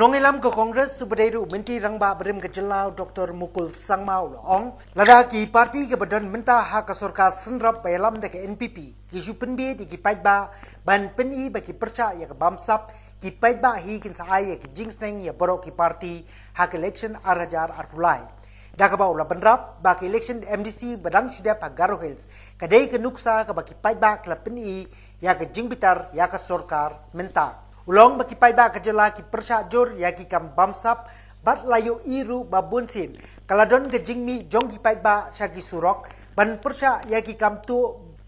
Nongilam ke Kongres Subderu Menti Rangba Berim ke Jylla Dr. Mukul Sangmau Ong Lada ki parti ke badan minta hak Sorkar senrap bayalam de ke NPP ki Pynbiej ki Paidbah ban Pynbiej bagi perca ya ke Bamsap ki Paidbah hi kin saai ya ke Jingsneng ya borok ki parti hak election arajar arpulai Dakaba ula benrap bagi election MDC badang sudah Garo Hills kadai ke nuksa ke bagi Paidbah ke Pynbiej ya ke Jingbitar ya ke Sorkar minta Ulong bagi Paidbah ke Jylla ki persya jor ya ki kam Bamsap bat layu iru babunsin kaladon ke jingmi jong ki Paidbah syaki surok ban persya ya ki kam tu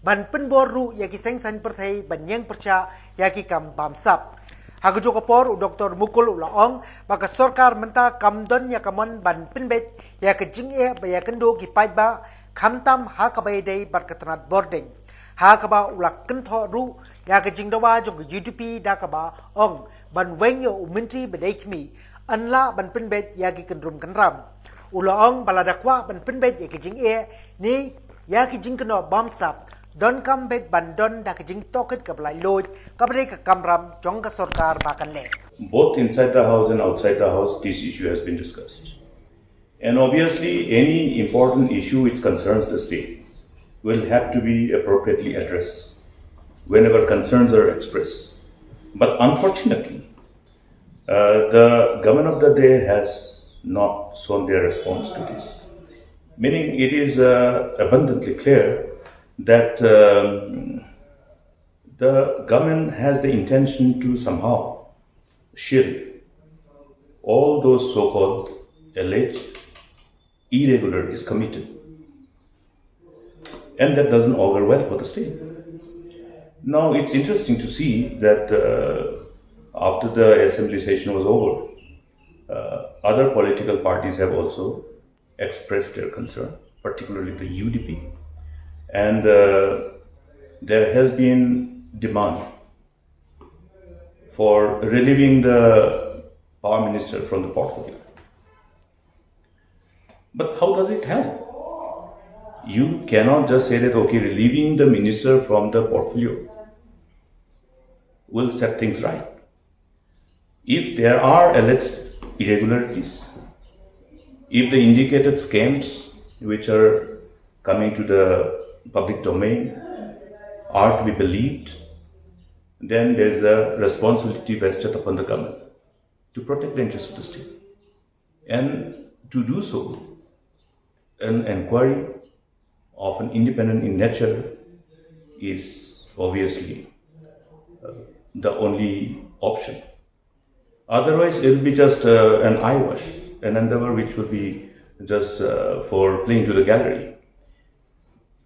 ban penboru ya ki sengsan perthai ban yang persya ya ki kam Bamsap Hagujo Khubor Dr. Mukul ulaong baka Sorkar menta kamdon ya kamon ban Pynbiej ya ke jing'e baya kendo ki Paidbah kamtam ha kabay day bat ketenat boarding ha kaba ulak kentho ru ya ke jingdawa jong UDP dakaba ong ban wengyo menteri bedaikmi anla ban Pynbiej ya ki kendrum kenram ulaong baladakwa ban Pynbiej ya ke jing'e ni ya ki jingkeno Bamsap don kambet ban don da ke jing toket ke belai loj kabre ke kamram jong ke Sorkar bakan le both inside the house and outside the house this issue has been discussed, and obviously any important issue which concerns the state will have to be appropriately addressed whenever concerns are expressed. But unfortunately, the government of the day has not shown their response to this. Meaning it is abundantly clear that the government has the intention to somehow shield all those so-called alleged irregularities committed. And that doesn't augur well for the state. Now, it's interesting to see that after the assembly session was over, other political parties have also expressed their concern, particularly the UDP. And there has been demand for relieving the power minister from the portfolio. But how does it help? You cannot just say that, okay, relieving the minister from the portfolio will set things right. If there are alleged irregularities, if the indicated scams which are coming to the public domain are to be believed, then there is a responsibility vested upon the government to protect the interests of the state. And to do so, an inquiry of an independent in nature is obviously the only option. Otherwise, it will be just an eyewash, an endeavor which will be just for playing to the gallery.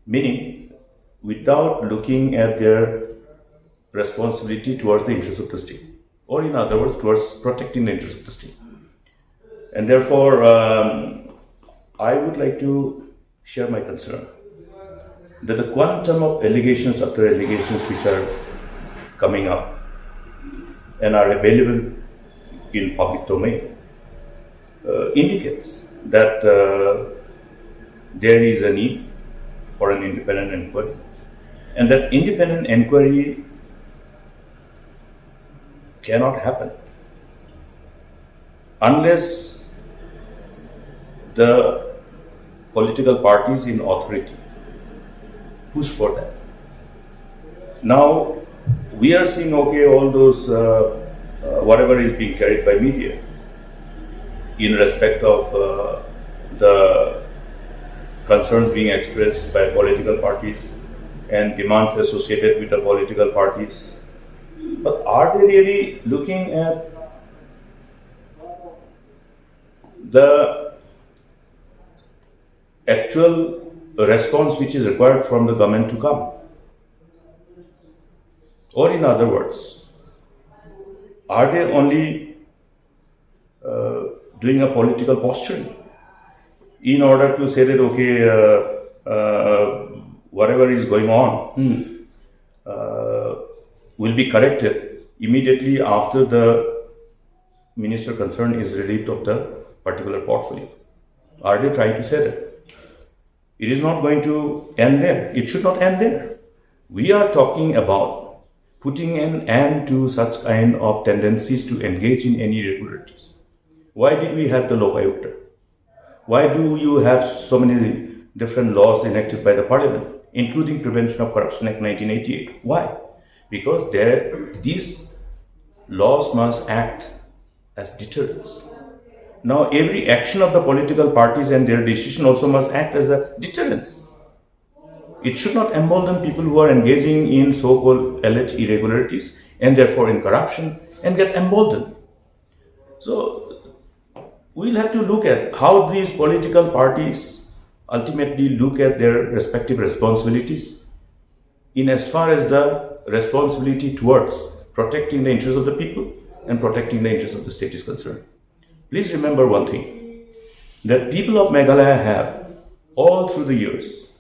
Meaning, without looking at their responsibility towards the interests of the state, or in other words, towards protecting the interests of the state. And therefore, I would like to share my concern that the quantum of allegations after allegations which are coming up and are available in public domain indicates that there is a need for an independent inquiry, and that independent inquiry cannot happen unless the political parties in authority push for that. Now, we are seeing, okay, all those, whatever is being carried by media in respect of the concerns being expressed by political parties and demands associated with the political parties. But are they really looking at the actual response which is required from the government to come? Or in other words, are they only doing a political posturing in order to say that, okay, whatever is going on will be corrected immediately after the minister concerned is relieved of the particular portfolio? Are they trying to say that? It is not going to end there. It should not end there. We are talking about putting an end to such kind of tendencies to engage in any irregularities. Why did we have the Lok Ayukta? Why do you have so many different laws enacted by the parliament, including Prevention of Corruption Act 1988? Why? Because these laws must act as deterrents. Now, every action of the political parties and their decision also must act as a deterrence. It should not embolden people who are engaging in so-called alleged irregularities and therefore in corruption and get emboldened. So, we'll have to look at how these political parties ultimately look at their respective responsibilities in as far as the responsibility towards protecting the interests of the people and protecting the interests of the state is concerned. Please remember one thing, that people of Meghalaya have all through the years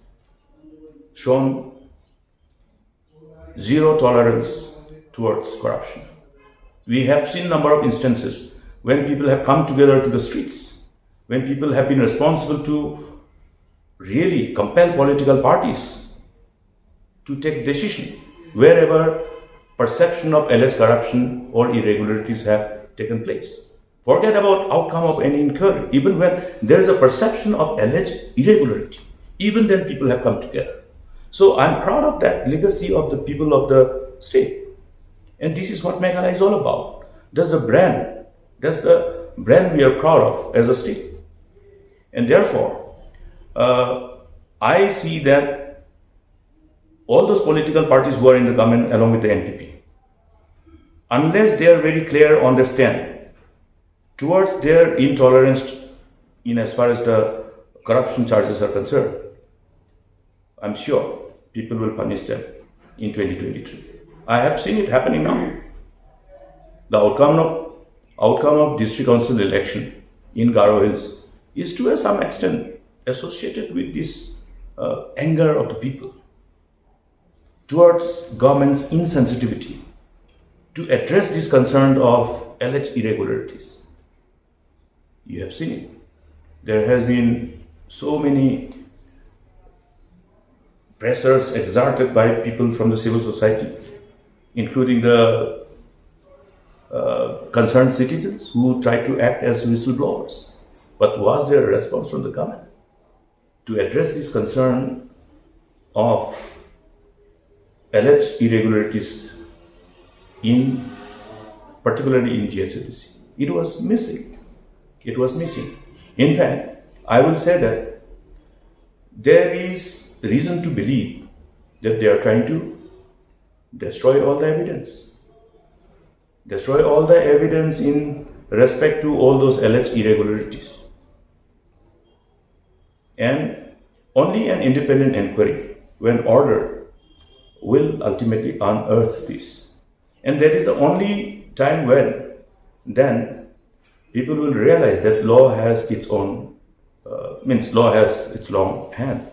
shown zero tolerance towards corruption. We have seen a number of instances when people have come together to the streets, when people have been responsible to really compel political parties to take decision wherever perception of alleged corruption or irregularities have taken place. Forget about outcome of any inquiry. Even when there is a perception of alleged irregularity, even then people have come together. So I'm proud of that legacy of the people of the state. And this is what Meghalaya is all about. That's the brand we are proud of as a state. And therefore, I see that all those political parties who are in the government along with the NPP, unless they are very clear on their stand towards their intolerance in as far as the corruption charges are concerned, I'm sure people will punish them in 2023. I have seen it happening now. The outcome of district council election in Garo Hills is to some extent associated with this anger of the people towards government's insensitivity to address this concern of alleged irregularities. You have seen it. There has been so many pressures exerted by people from the civil society, including the concerned citizens who tried to act as whistleblowers. But was there a response from the government to address this concern of alleged irregularities particularly in GHLDC? It was missing. It was missing. In fact, I will say that there is reason to believe that they are trying to destroy all the evidence. Destroy all the evidence in respect to all those alleged irregularities. And only an independent inquiry, when ordered, will ultimately unearth this. And that is the only time when then people will realize that law has its own, law has its long hand.